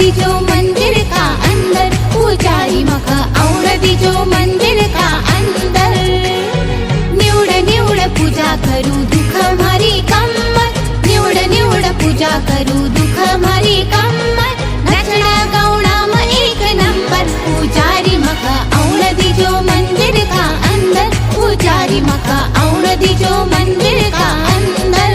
दीजो मंदिर का अंदर, पुजारी मख औण दीजो मंदिर का अंदर। निवड निवड पूजा करू दुख मारी कम्मत, निवड निवड पूजा करू दुख मारी कम्मत। नचना गौना म एक नंबर, पुजारी मख औण दीजो मंदिर का अंदर, पुजारी मख औण दीजो मंदिर का अंदर।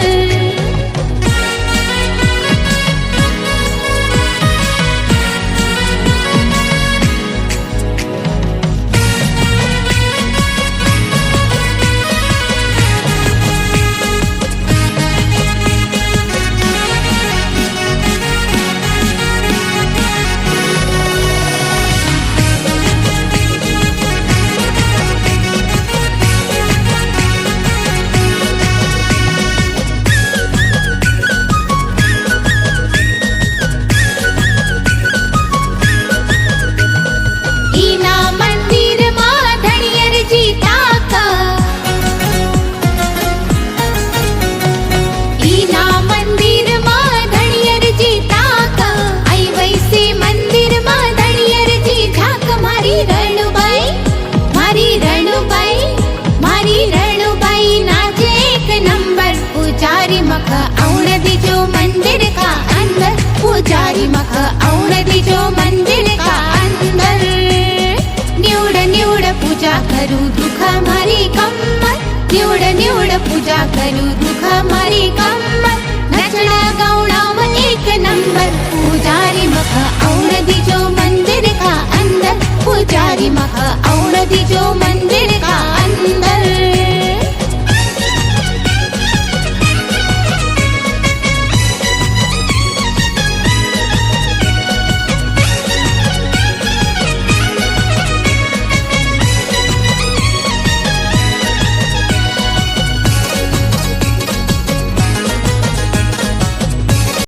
पुजारी मख औण दीजो मंदिर का अंदर। निवड निवड पूजा करू दुख मारी कम्मत, निवड निवड पूजा करू दुख मारी कम्मत। नचना गौना म एक नंबर, पुजारी मख औण दीजो मंदिर का अंदर, पुजारी मख औण दीजो